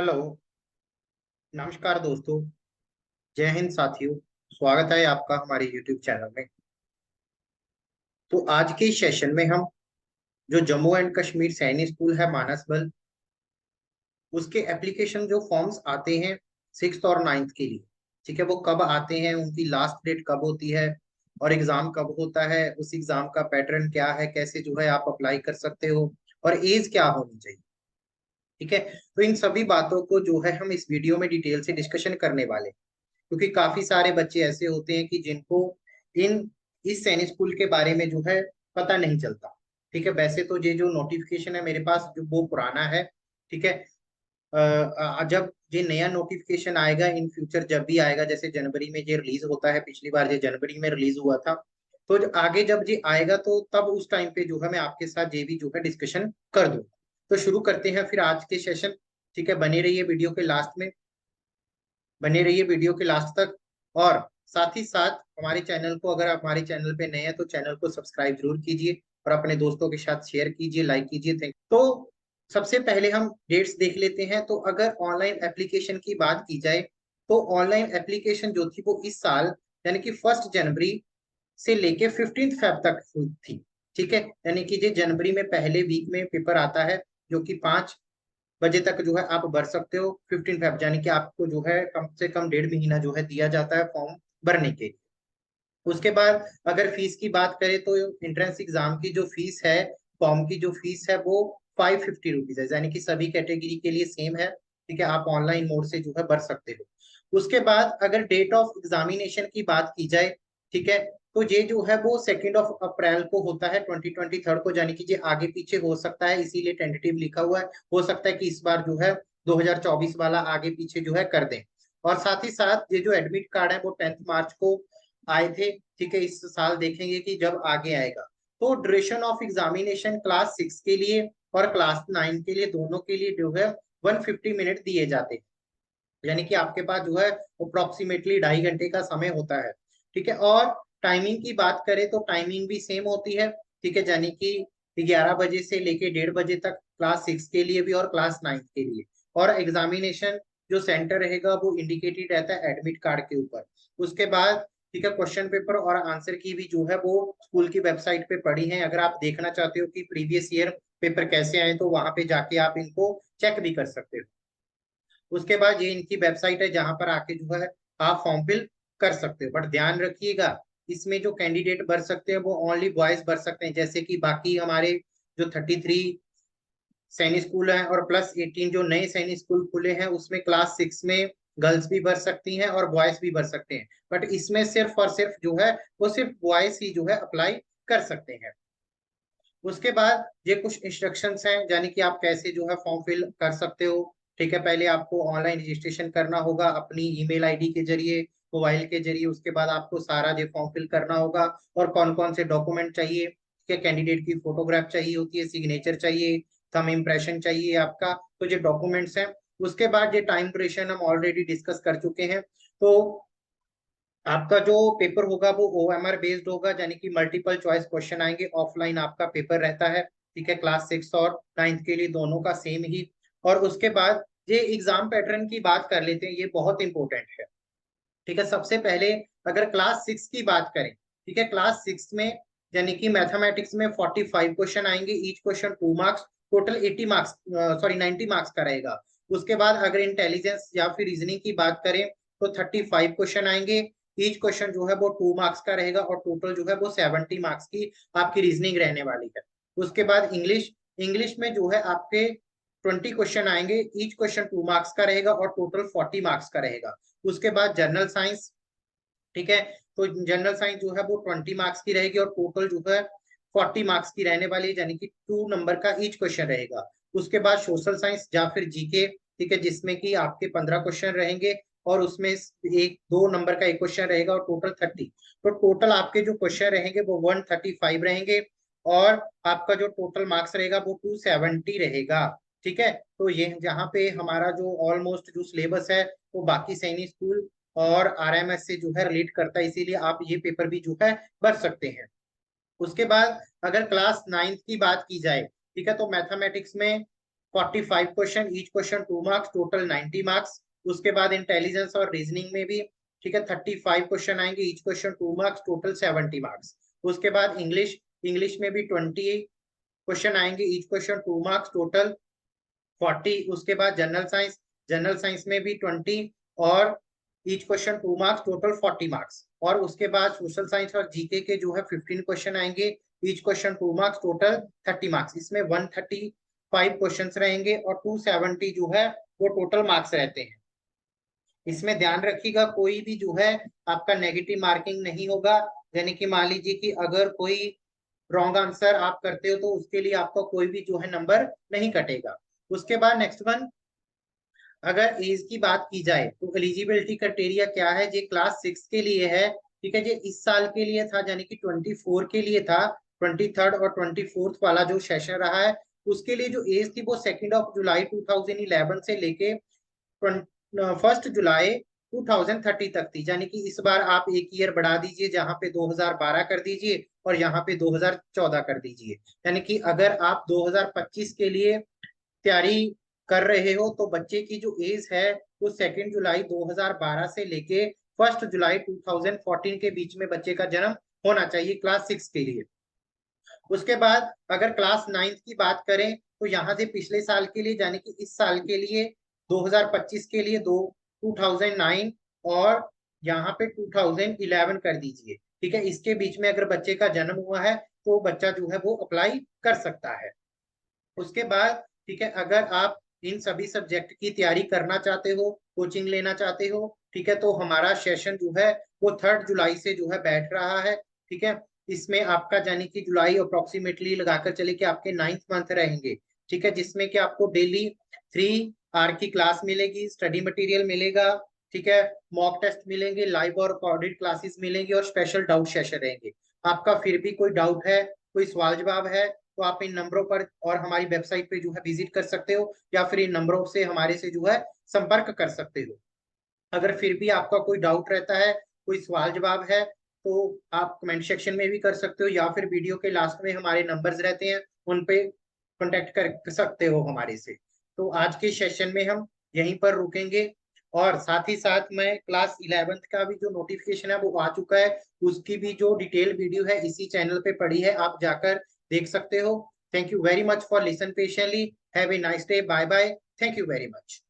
Hello. नमस्कार दोस्तों। जय हिंद साथियों। स्वागत है आपका हमारे यूट्यूब चैनल में। तो आज के इस सेशन में हम जो जम्मू एंड कश्मीर सैनिक स्कूल है मानस बल, उसके एप्लीकेशन जो फॉर्म्स आते हैं सिक्स और नाइन्थ के लिए, ठीक है, वो कब आते हैं, उनकी लास्ट डेट कब होती है और एग्जाम कब होता है, उस एग्जाम का पैटर्न क्या है, कैसे जो है आप अप्लाई कर सकते हो और एज क्या होनी चाहिए, ठीक है। तो इन सभी बातों को जो है हम इस वीडियो में डिटेल से डिस्कशन करने वाले हैं। क्योंकि काफी सारे बच्चे ऐसे होते हैं कि जिनको इन इस सैनिक स्कूल के बारे में जो है पता नहीं चलता, ठीक है। वैसे तो ये जो नोटिफिकेशन है मेरे पास जो वो पुराना है, ठीक है। जब ये नया नोटिफिकेशन आएगा इन फ्यूचर, जब भी आएगा, जैसे जनवरी में ये रिलीज होता है, पिछली बार ये जनवरी में रिलीज हुआ था, तो आगे जब ये आएगा तो तब उस टाइम पे जो है मैं आपके साथ ये भी जो है डिस्कशन कर दूंगा। तो शुरू करते हैं फिर आज के सेशन, ठीक है। बने रहिए वीडियो के लास्ट में, बने रहिए वीडियो के लास्ट तक। और साथ ही साथ हमारे चैनल को, अगर आप हमारे चैनल पे नए हैं तो चैनल को सब्सक्राइब जरूर कीजिए और अपने दोस्तों के साथ शेयर कीजिए, लाइक कीजिए। थैंक। तो सबसे पहले हम डेट्स देख लेते हैं। तो अगर ऑनलाइन एप्लीकेशन की बात की जाए तो ऑनलाइन एप्लीकेशन जो थी वो इस साल यानी कि 1 जनवरी से लेके 15 फेब तक हुई थी, ठीक है। यानी कि ये जनवरी में पहले वीक में पेपर आता है जो कि 5 बजे तक जो है आप भर सकते हो। 15 फेब यानी कि आपको जो है कम से कम 1.5 महीना जो है दिया जाता है फॉर्म भरने के लिए। उसके बाद अगर फीस की बात करें तो एंट्रेंस एग्जाम की जो फीस है, फॉर्म की जो फीस है वो 550 रुपीज है, यानी कि सभी कैटेगरी के लिए सेम है, ठीक है। आप ऑनलाइन मोड से जो है भर सकते हो। उसके बाद अगर डेट ऑफ एग्जामिनेशन की बात की जाए, ठीक है, तो ये जो है वो 2 अप्रैल को होता है 2023 को, यानी कि ये आगे पीछे हो सकता है, इसीलिए टेंटेटिव लिखा हुआ है। हो सकता है कि इस बार जो है 2024 वाला आगे पीछे जो है कर दें। और साथ ही साथ ये जो एडमिट कार्ड है वो 10 मार्च को आए थे, ठीक है। इस साल देखेंगे कि जब आगे आएगा। तो ड्यूरेशन ऑफ एग्जामिनेशन क्लास 6 के लिए और क्लास 9 के लिए, दोनों के लिए जो है 150 मिनट दिए जाते हैं, यानी कि आपके पास जो है अप्रोक्सीमेटली 2.5 घंटे का समय होता है, ठीक है। और टाइमिंग की बात करें तो टाइमिंग भी सेम होती है, ठीक है, यानी कि 11 बजे से लेके 1:30 बजे तक क्लास 6 के लिए भी और क्लास 9 के लिए। और एग्जामिनेशन जो सेंटर रहेगा वो इंडिकेटेड रहता है एडमिट कार्ड के ऊपर। उसके बाद, ठीक है, क्वेश्चन पेपर और आंसर की भी जो है वो स्कूल की वेबसाइट पे पड़ी है। अगर आप देखना चाहते हो कि प्रीवियस ईयर पेपर कैसे आए तो वहां पे जाके आप इनको चेक भी कर सकते हो। उसके बाद ये इनकी वेबसाइट है जहां पर आके जो है आप फॉर्म फिल कर सकते हो। बट ध्यान रखिएगा, इसमें जो कैंडिडेट भर सकते हैं वो ओनली बॉयज भर सकते हैं, जैसे कि बाकी हमारे जो 33 सैनिक स्कूल हैं और +18 जो नए सैनिक स्कूल खुले हैं उसमें क्लास 6 में गर्ल्स भी भर सकती हैं और बॉयज भी भर सकते हैं। बट इसमें सिर्फ और सिर्फ जो है वो सिर्फ बॉयज ही जो है अप्लाई कर सकते हैं। उसके बाद ये कुछ इंस्ट्रक्शंस हैं, यानी कि आप कैसे जो है फॉर्म फिल कर सकते हो, ठीक है। पहले आपको ऑनलाइन रजिस्ट्रेशन करना होगा अपनी ईमेल आईडी के जरिए, मोबाइल के जरिए। उसके बाद आपको सारा ये फॉर्म फिल करना होगा और कौन कौन से डॉक्यूमेंट चाहिए, ठीक है। कैंडिडेट की फोटोग्राफ चाहिए होती है, सिग्नेचर चाहिए, थंब इम्प्रेशन चाहिए आपका, तो ये डॉक्यूमेंट्स हैं। उसके बाद ये टाइम ड्यूरेशन हम ऑलरेडी डिस्कस कर चुके हैं। तो आपका जो पेपर होगा वो OMR बेस्ड होगा, यानी कि मल्टीपल चॉइस क्वेश्चन आएंगे। ऑफलाइन आपका पेपर रहता है, ठीक है, क्लास 6 और 9 के लिए दोनों का सेम ही। और उसके बाद ये एग्जाम पैटर्न की बात कर लेते हैं, ये बहुत इंपॉर्टेंट है, ठीक है। सबसे पहले अगर क्लास 6 की बात करें, ठीक है, क्लास 6 में यानी कि मैथमेटिक्स में 45 क्वेश्चन आएंगे, each question 2 marks, total 80 marks, sorry 90 marks का रहेगा। उसके बाद अगर इंटेलिजेंस या फिर रीजनिंग की बात करें तो 35 क्वेश्चन आएंगे, ईच क्वेश्चन जो है वो 2 मार्क्स का रहेगा और टोटल जो है वो 70 मार्क्स की आपकी रीजनिंग रहने वाली है। उसके बाद इंग्लिश, इंग्लिश में जो है आपके 20 क्वेश्चन आएंगे, ईच क्वेश्चन 2 मार्क्स का रहेगा और टोटल 40 मार्क्स का रहेगा। उसके बाद जनरल साइंस, ठीक है, तो जनरल साइंस जो है वो 20 मार्क्स की रहेगी और टोटल जो है 40 मार्क्स की रहने वाली है, यानी कि 2 नंबर का ईच क्वेश्चन रहेगा। उसके बाद सोशल साइंस या फिर जीके, ठीक है, जिसमें कि आपके 15 क्वेश्चन रहेंगे और उसमें एक 2 नंबर का एक क्वेश्चन रहेगा और टोटल 30। तो टोटल आपके जो क्वेश्चन रहेंगे वो 135 रहेंगे और आपका जो टोटल मार्क्स रहेगा वो 270 रहेगा, ठीक है। तो ये जहाँ पे हमारा जो ऑलमोस्ट जो सिलेबस है वो बाकी सैनिक स्कूल और RMS से जो है रिलेट करता है, इसीलिए आप ये पेपर भी जो है भर सकते हैं। उसके बाद अगर क्लास 9 की बात की जाए, ठीक है, तो मैथमेटिक्स में 45 question, each question 2 marks, total 90 marks. उसके बाद इंटेलिजेंस और रीजनिंग में भी, ठीक है, 35 क्वेश्चन आएंगे, each question 2 marks, total 70 marks. उसके बाद इंग्लिश, इंग्लिश में भी 20 क्वेश्चन आएंगे, ईच क्वेश्चन 2 मार्क्स, टोटल 40। उसके बाद जनरल साइंस, जनरल साइंस में भी 20 और each question 2 marks, total 40 marks. और उसके बाद सोशल साइंस और जीके के जो है 15 क्वेश्चन आएंगे, each question 2 marks, total 30 marks. इसमें 135 क्वेश्चंस रहेंगे और 270 जो है वो टोटल मार्क्स रहते हैं। इसमें ध्यान रखिएगा कोई भी जो है आपका नेगेटिव मार्किंग नहीं होगा। यानी कि मान लीजिए कि अगर कोई रॉन्ग आंसर आप करते हो तो उसके लिए आपका कोई भी जो है नंबर नहीं कटेगा। उसके बाद नेक्स्ट वन, अगर एज की बात की जाए तो एलिजिबिलिटी क्राइटेरिया क्या है, जो क्लास 6 के लिए है, ठीक है, जो इस साल के लिए था, यानी कि 24 के लिए था, 23rd और 24th वाला जो सेशन रहा है, उसके लिए जो एज थी वो 2 जुलाई 2011 से लेके 1 जुलाई 2030 तक थी। यानी कि इस बार आप एक ईयर बढ़ा दीजिए, जहां पे 2012 कर दीजिए और यहाँ पे 2014 कर दीजिए। यानी कि अगर आप 2025 के लिए तैयारी कर रहे हो तो बच्चे की जो एज है वो 2 जुलाई 2012 से लेके 1 जुलाई 2014 के बीच में बच्चे का जन्म होना चाहिए क्लास 6 के लिए। उसके बाद अगर क्लास 9 की बात करें तो यहाँ से पिछले साल के लिए, यानी कि इस साल के लिए 2025 के लिए 2009 और यहाँ पे 2011 कर दीजिए, ठीक है। इसके बीच में अगर बच्चे का जन्म हुआ है तो बच्चा जो है वो अप्लाई कर सकता है। उसके बाद, ठीक है, अगर आप इन सभी सब्जेक्ट की तैयारी करना चाहते हो, कोचिंग लेना चाहते हो, ठीक है, तो हमारा सेशन जो है वो 3 जुलाई से जो है बैठ रहा है, ठीक है। इसमें आपका यानी कि जुलाई अप्रोक्सीमेटली लगाकर चले कि आपके 9th मंथ रहेंगे, ठीक है, जिसमें कि आपको डेली 3 आवर की क्लास मिलेगी, स्टडी मटेरियल मिलेगा, ठीक है, मॉक टेस्ट मिलेंगे, लाइव और रिकॉर्डेड क्लासेस मिलेंगी और स्पेशल डाउट सेशन रहेंगे। आपका फिर भी कोई डाउट है, कोई सवाल जवाब है, तो आप इन नंबरों पर और हमारी वेबसाइट पे जो है विजिट कर सकते हो, या फिर इन नंबरों से हमारे से जो है संपर्क कर सकते हो। अगर फिर भी आपका कोई डाउट रहता है, कोई सवाल जवाब है, तो आप कमेंट सेक्शन में भी कर सकते हो, या फिर वीडियो के लास्ट में हमारे नंबर्स रहते हैं, उन पे कांटेक्ट कर सकते हो हमारे से। तो आज के सेशन में हम यहीं पर रुकेंगे, और साथ ही साथ मैं क्लास 11th का भी जो नोटिफिकेशन है वो आ चुका है, उसकी भी जो डिटेल वीडियो है इसी चैनल पे पड़ी है, आप जाकर देख सकते हो। Thank you very much for listen patiently. Have a nice day. Bye bye. Thank you very much.